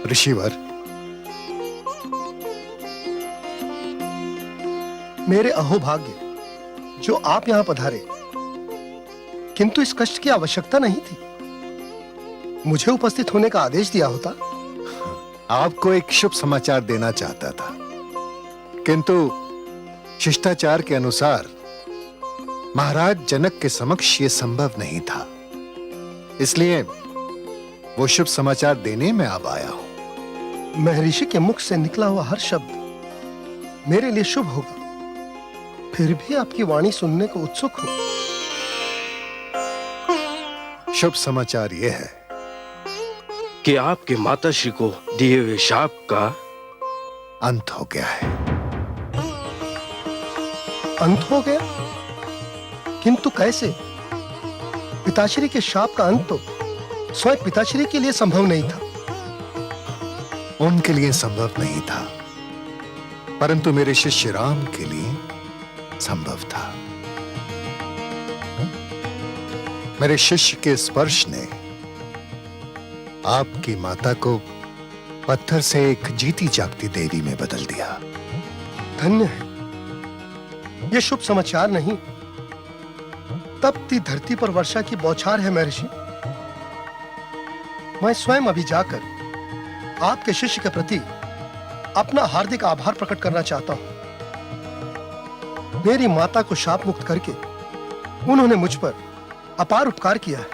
ऋषिवर, मेरे अहोभाग्य जो आप यहां पधारे, किंतु इस कष्ट की आवश्यकता नहीं थी। मुझे उपस्थित होने का आदेश दिया होता। आपको एक शुभ समाचार देना चाहता था, किंतु शिष्टाचार के अनुसार महाराज जनक के समक्ष यह संभव नहीं था, इसलिए वो शुभ समाचार देने में अब आया हूं। महर्षि के मुख से निकला हुआ हर शब्द मेरे लिए शुभ होगा, फिर भी आपकी वाणी सुनने को उत्सुक हूं। शुभ समाचार यह है कि आपके माताश्री को दिए हुए शाप का अंत हो गया है। अंत हो गया? किंतु कैसे? पिताश्री के शाप का अंत तो स्वयं पिताश्री के लिए संभव नहीं था। उनके लिए संभव नहीं था, परंतु मेरे शिष्य राम के लिए संभव था। मेरे शिष्य के स्पर्श ने आपकी माता को पत्थर से एक जीती जागती देवी में बदल दिया। धन्य है। यह शुभ समाचार नहीं, तपती धरती पर वर्षा की बौछार है महर्षि। मैं स्वयं अभी जाकर आपके शिष्य के प्रति अपना हार्दिक आभार प्रकट करना चाहता हूं। मेरी माता को शाप मुक्त करके उन्होंने मुझ पर अपार उपकार किया है।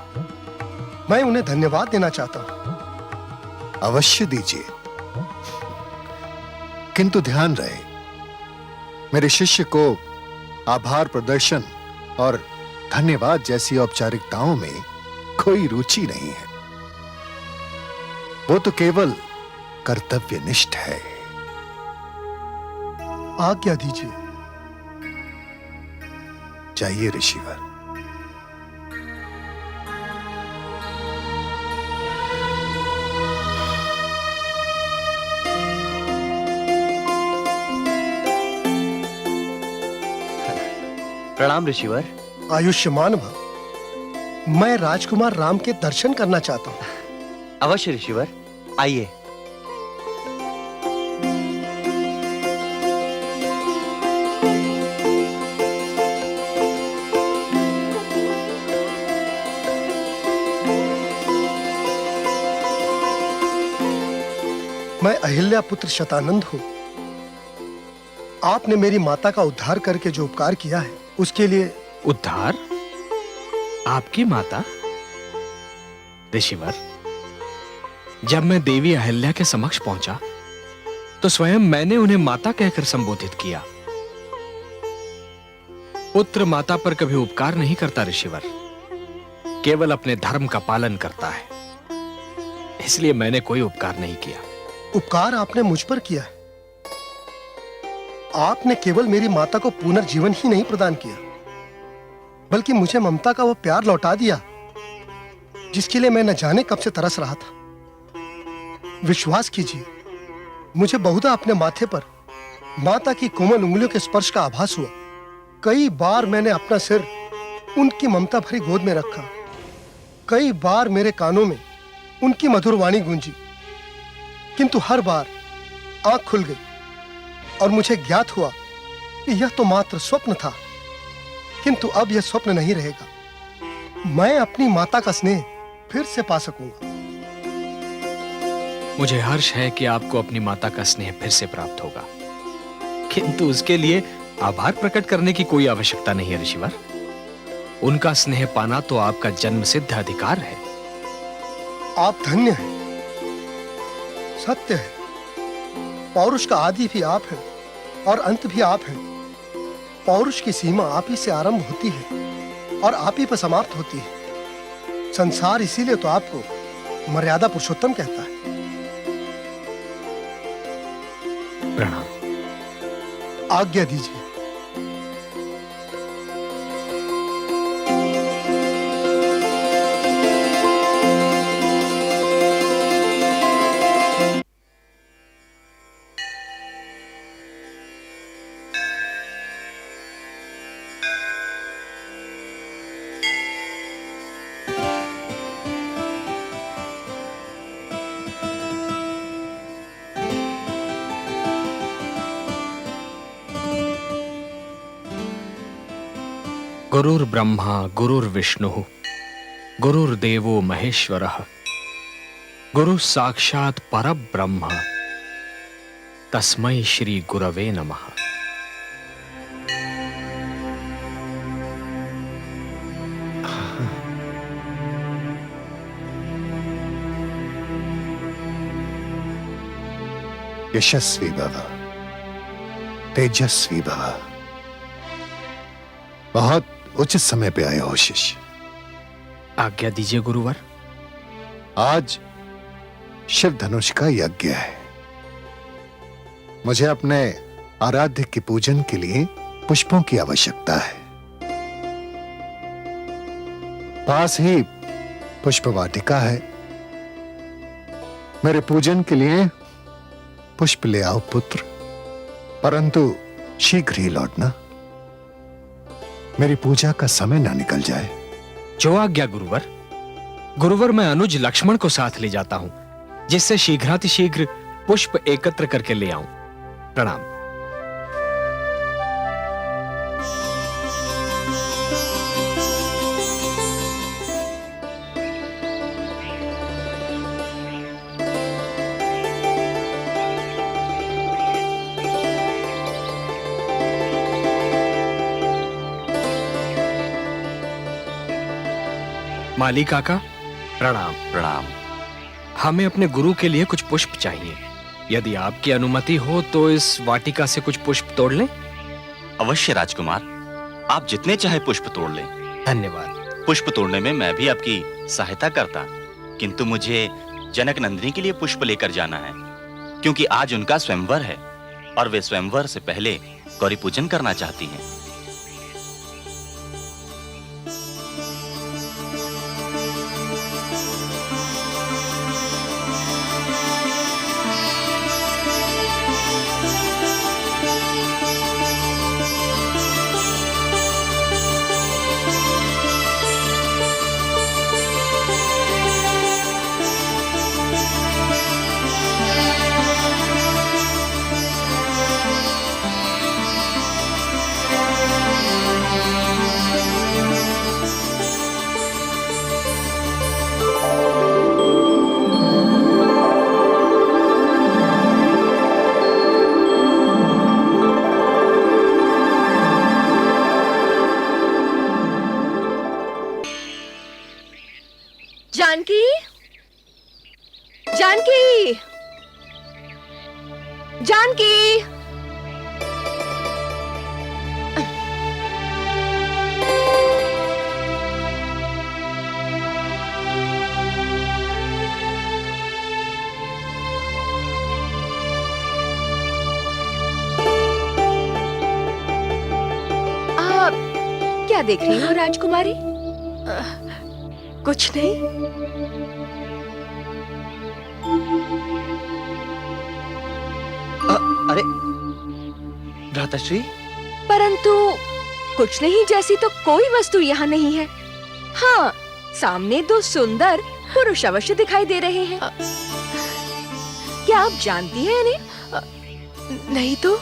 मैं उन्हें धन्यवाद देना चाहता हूं। अवश्य दीजिए, किंतु ध्यान रहे, मेरे शिष्य को आभार प्रदर्शन और धन्यवाद जैसी औपचारिकताओं में कोई रुचि नहीं है। वो तो केवल कर्तव्यनिष्ठ है। आज्ञा दीजिए। चाहिए ऋषिवर। प्रणाम ऋषिवर। आयुष्मान भव। मैं राजकुमार राम के दर्शन करना चाहता हूं। अवश्य ऋषिवर, आइए। मैं अहिल्या पुत्र शतानंद हूं। आपने मेरी माता का उद्धार करके जो उपकार किया है, उसके लिए। उद्धार? आपकी माता? ऋषिवर, जब मैं देवी अहिल्या के समक्ष पहुंचा तो स्वयं मैंने उन्हें माता कहकर संबोधित किया। पुत्र माता पर कभी उपकार नहीं करता ऋषिवर, केवल अपने धर्म का पालन करता है। इसलिए मैंने कोई उपकार नहीं किया। उपकार आपने मुझ पर किया है। आपने केवल मेरी माता को पुनर्जीवन ही नहीं प्रदान किया, बल्कि मुझे ममता का वो प्यार लौटा दिया जिसके लिए मैं न जाने कब से तरस रहा था। विश्वास कीजिए, मुझे बहुधा अपने माथे पर माता की कोमल उंगलियों के स्पर्श का आभास हुआ। कई बार मैंने अपना सिर उनकी ममता भरी गोद में रखा। कई बार मेरे कानों में उनकी मधुर वाणी गूंजी, किंतु हर बार आंख खुल गई और मुझे ज्ञात हुआ कि यह तो मात्र स्वप्न था। किंतु अब यह स्वप्न नहीं रहेगा। मैं अपनी माता का स्नेह फिर से पा सकूंगा। मुझे हर्ष है कि आपको अपनी माता का स्नेह फिर से प्राप्त होगा, किंतु उसके लिए आभार प्रकट करने की कोई आवश्यकता नहीं है ऋषिवर। उनका स्नेह पाना तो आपका जन्मसिद्ध अधिकार है। आप धन्य हैं। सत्य है, पौरुष का आदि भी आप हैं और अंत भी आप हैं। पौरुष की सीमा आप ही से आरंभ होती है और आप ही पर समाप्त होती है। संसार इसीलिए तो आपको मर्यादा पुरुषोत्तम कहता है। प्रणाम। आज्ञा दीजिए। गुरुर्ब्रह्मा गुरुर्विष्णुः गुरुर्देवो महेश्वरः गुरु साक्षात परब्रह्म तस्मै श्री गुरवे नमः। यशस्वी भव, तेजस्वी भव। बहुत उचित समय पे आए हो शिष्य। आज्ञा दीजिए गुरुवर। आज शिव धनुष का यज्ञ है। मुझे अपने आराध्य के पूजन के लिए पुष्पों की आवश्यकता है। पास ही पुष्प वाटिका है। मेरे पूजन के लिए पुष्प ले आओ पुत्र, परंतु शीघ्र ही लौटना, मेरी पूजा का समय ना निकल जाए। जो आज्ञा गुरुवर। गुरुवर, मैं अनुज लक्ष्मण को साथ ले जाता हूं, जिससे शीघ्रातिशीघ्र पुष्प एकत्र करके ले आऊं। प्रणाम। माली काका, प्रणाम। प्रणाम। हमें अपने गुरु के लिए कुछ पुष्प चाहिए। यदि आपकी अनुमति हो तो इस वाटिका से कुछ पुष्प तोड़ लें। अवश्य राजकुमार, आप जितने चाहे पुष्प तोड़ लें। धन्यवाद। पुष्प तोड़ने में मैं भी आपकी सहायता करता, किंतु मुझे जनक नंदिनी के लिए पुष्प लेकर जाना है, क्योंकि आज उनका स्वयंवर है और वे स्वयंवर से पहले गौरी पूजन करना चाहती हैं। जानकी, जानकी, जानकी। आप क्या देख रही हो राजकुमारी? कुछ नहीं। अरे भ्राताश्री, परंतु कुछ नहीं जैसी तो कोई वस्तु यहाँ नहीं है। हाँ, सामने दो सुंदर पुरुष अवश्य दिखाई दे रहे हैं। क्या आप जानती हैं इन्हें? नहीं तो।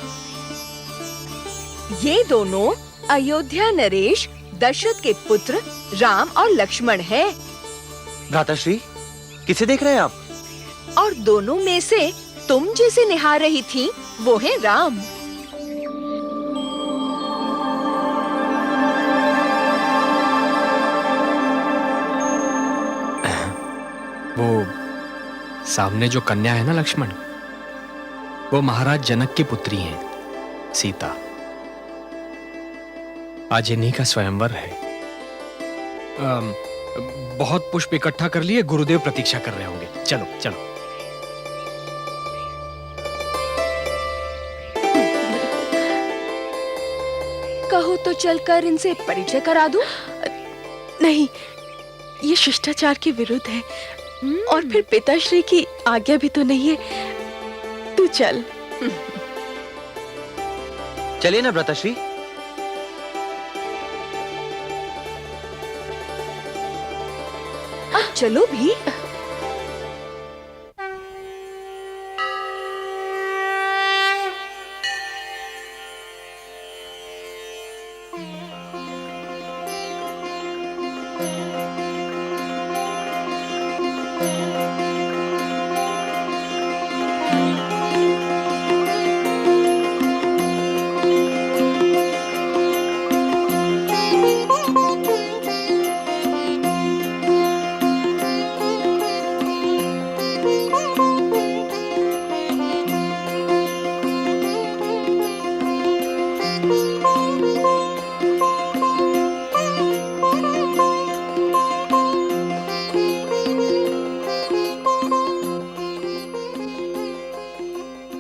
ये दोनों अयोध्या नरेश दशरथ के पुत्र राम और लक्ष्मण हैं। भ्राताश्री, किसे देख रहे हैं आप? और दोनों में से तुम जिसे निहार रही थी वो है राम। वो सामने जो कन्या है ना लक्ष्मण, वो महाराज जनक की पुत्री हैं, सीता। आज इन्हीं का स्वयंवर है। बहुत पुष्प इकट्ठा कर लिए, गुरुदेव प्रतीक्षा कर रहे होंगे। चलो चलो। कहो तो चलकर इनसे परिचय करा दूं? नहीं, ये शिष्टाचार के विरुद्ध है और फिर पिताश्री की आज्ञा भी तो नहीं है। तू चल। चलिए ना भ्राताश्री। अब चलो भी।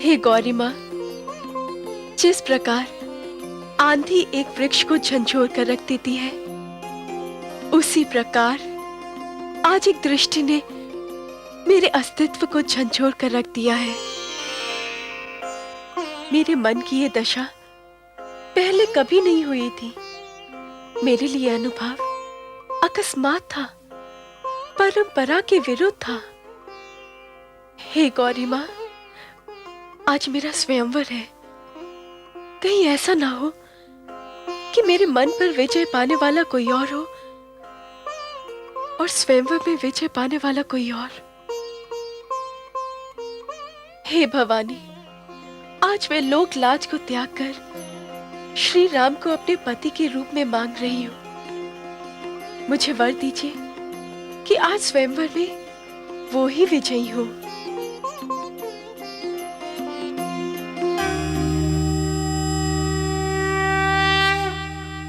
हे गौरी माँ, जिस प्रकार आंधी एक वृक्ष को झंझोर कर रख देती है, उसी प्रकार आज एक दृष्टि ने मेरे अस्तित्व को झंझोर कर रख दिया है। मेरे मन की ये दशा पहले कभी नहीं हुई थी। मेरे लिए अनुभव अकस्मात था, परंपरा के विरुद्ध था। हे गौरी माँ, आज मेरा स्वयंवर है। कहीं ऐसा ना हो कि मेरे मन पर विजय पाने वाला कोई और हो और स्वयंवर में विजय पाने वाला कोई और। हे भवानी, आज मैं लोक लाज को त्याग कर श्री राम को अपने पति के रूप में मांग रही हूं। मुझे वर दीजिए कि आज स्वयंवर में वो ही विजयी हो।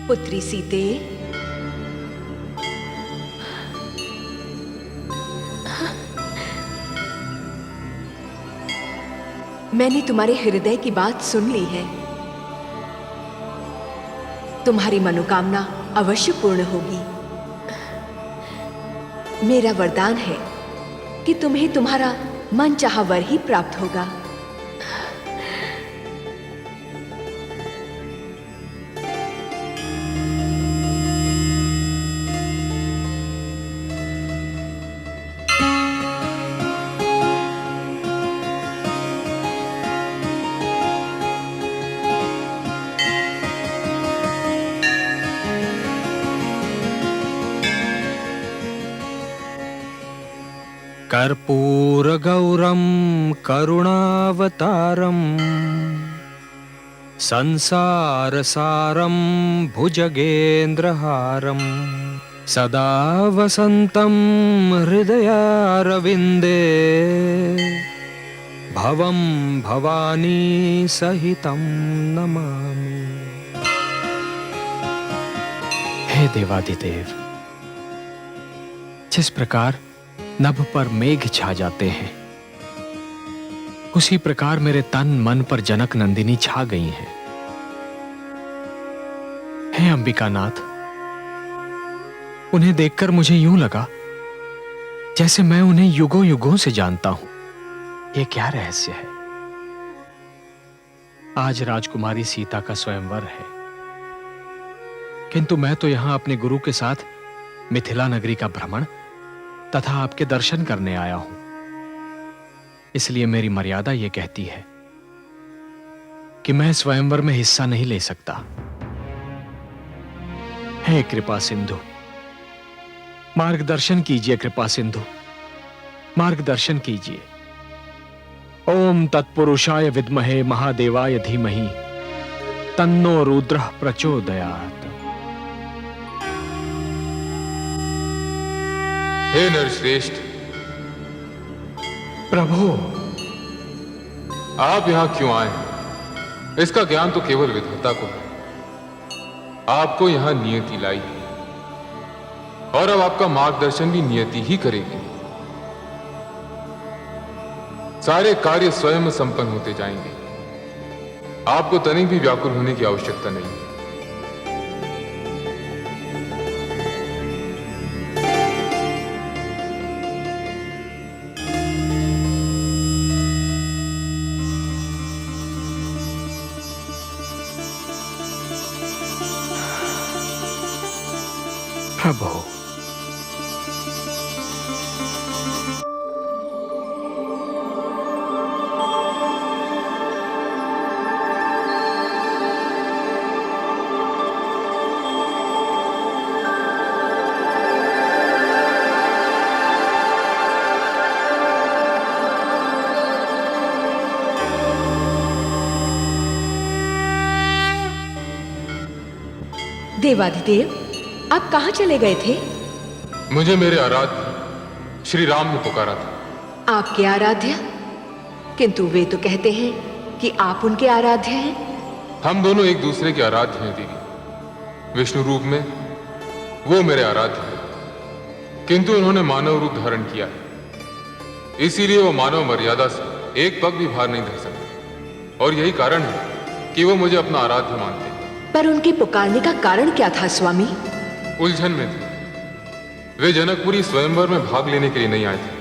पुत्री सीते, मैंने तुम्हारे हृदय की बात सुन ली है। तुम्हारी मनोकामना अवश्य पूर्ण होगी। मेरा वरदान है कि तुम्हें तुम्हारा मनचाहा वर ही प्राप्त होगा। कर्पूरगौरं करुणावतारं संसारसारं भुजगेन्द्रहारं सदा वसन्तं हृदयारविन्दे भवं भवानी सहितं नमामि। हे देवादिदेव, जिस प्रकार नभ पर मेघ छा जाते हैं, उसी प्रकार मेरे तन मन पर जनक नंदिनी छा गई हैं। हे अंबिकानाथ, उन्हें देखकर मुझे यूं लगा जैसे मैं उन्हें युगों युगों से जानता हूं। यह क्या रहस्य है? आज राजकुमारी सीता का स्वयंवर है, किंतु मैं तो यहां अपने गुरु के साथ मिथिला नगरी का भ्रमण तथा आपके दर्शन करने आया हूं। इसलिए मेरी मर्यादा यह कहती है कि मैं स्वयंवर में हिस्सा नहीं ले सकता। हे कृपा सिंधु, मार्गदर्शन कीजिए। कृपा सिंधु, मार्गदर्शन कीजिए। ओम तत्पुरुषाय विद्महे महादेवाय धीमहि तन्नो रुद्रः प्रचोदयात्। हे नरश्रेष्ठ, प्रभु, आप यहां क्यों आए हैं? इसका ज्ञान तो केवल विधाता को है। आपको यहां नियति लाई है और अब आपका मार्गदर्शन भी नियति ही करेगी। सारे कार्य स्वयं संपन्न होते जाएंगे। आपको तनिक भी व्याकुल होने की आवश्यकता नहीं। प्रभु, देवाधिदेव, आप कहाँ चले गए थे? मुझे मेरे आराध्य श्री राम ने पुकारा था। आपके आराध्य? किंतु वे तो कहते हैं कि आप उनके आराध्य हैं। हम दोनों एक दूसरे के आराध्य हैं देवी। विष्णु रूप में वो मेरे आराध्य हैं, किंतु उन्होंने मानव रूप धारण किया है। इसीलिए वो मानव मर्यादा से एक पग भी भार नहीं धर सकते। और यही कारण है कि वो मुझे अपना आराध्य मानते हैं। पर उनके पुकारने का कारण क्या था स्वामी? उलझन में थे। वे जनकपुरी स्वयंवर में भाग लेने के लिए नहीं आए थे,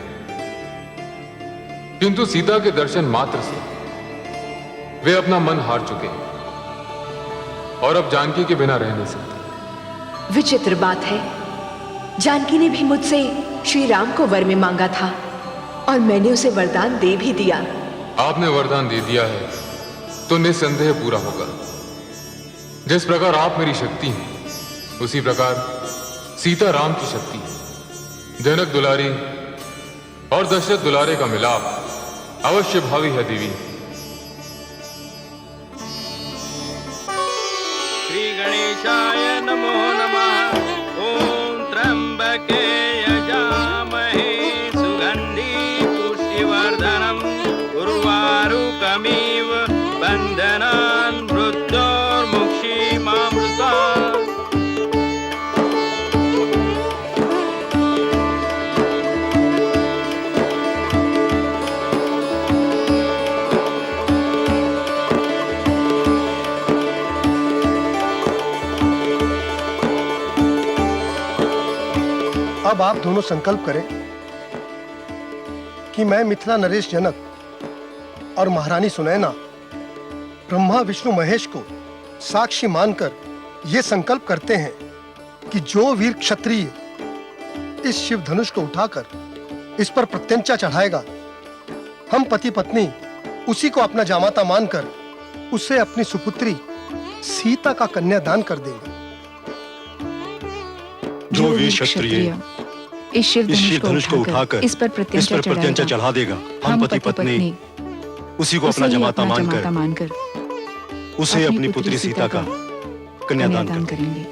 किंतु सीता के दर्शन मात्र से वे अपना मन हार चुके हैं और अब जानकी के बिना रह नहीं सकते। विचित्र बात है, जानकी ने भी मुझसे श्री राम को वर में मांगा था और मैंने उसे वरदान दे भी दिया। आपने वरदान दे दिया है तो निस्संदेह पूरा होगा। जिस प्रकार आप मेरी शक्ति हैं, उसी प्रकार सीता राम की शक्ति है। जनक दुलारी और दशरथ दुलारे का मिलाप अवश्य भावी है देवी। श्री गणेशाय नमो नमः। ओम त्र्यंबके यजामहे सुगंधि पुष्टिवर्धनम् उर्वारुकमिव बन्धनान् मृत्योर्मुक्षीमामृतात्। अब आप दोनों संकल्प करें कि मैं मिथिला नरेश जनक और महारानी सुनैना ब्रह्मा विष्णु महेश को साक्षी मानकर यह संकल्प करते हैं कि जो वीर क्षत्रिय इस शिव धनुष को उठाकर इस पर प्रत्यंचा चढ़ाएगा, हम पति पत्नी उसी को अपना जामाता मानकर उसे अपनी सुपुत्री सीता का कन्यादान कर देंगे। जो वीर क्षत्रिय इस शिव धनुष को उठाकर इस पर प्रत्यंचा चढ़ा देगा, हम पति पत्नी उसी को अपना जमाता मानकर उसे अपनी पुत्री सीता का कन्यादान करेंगे।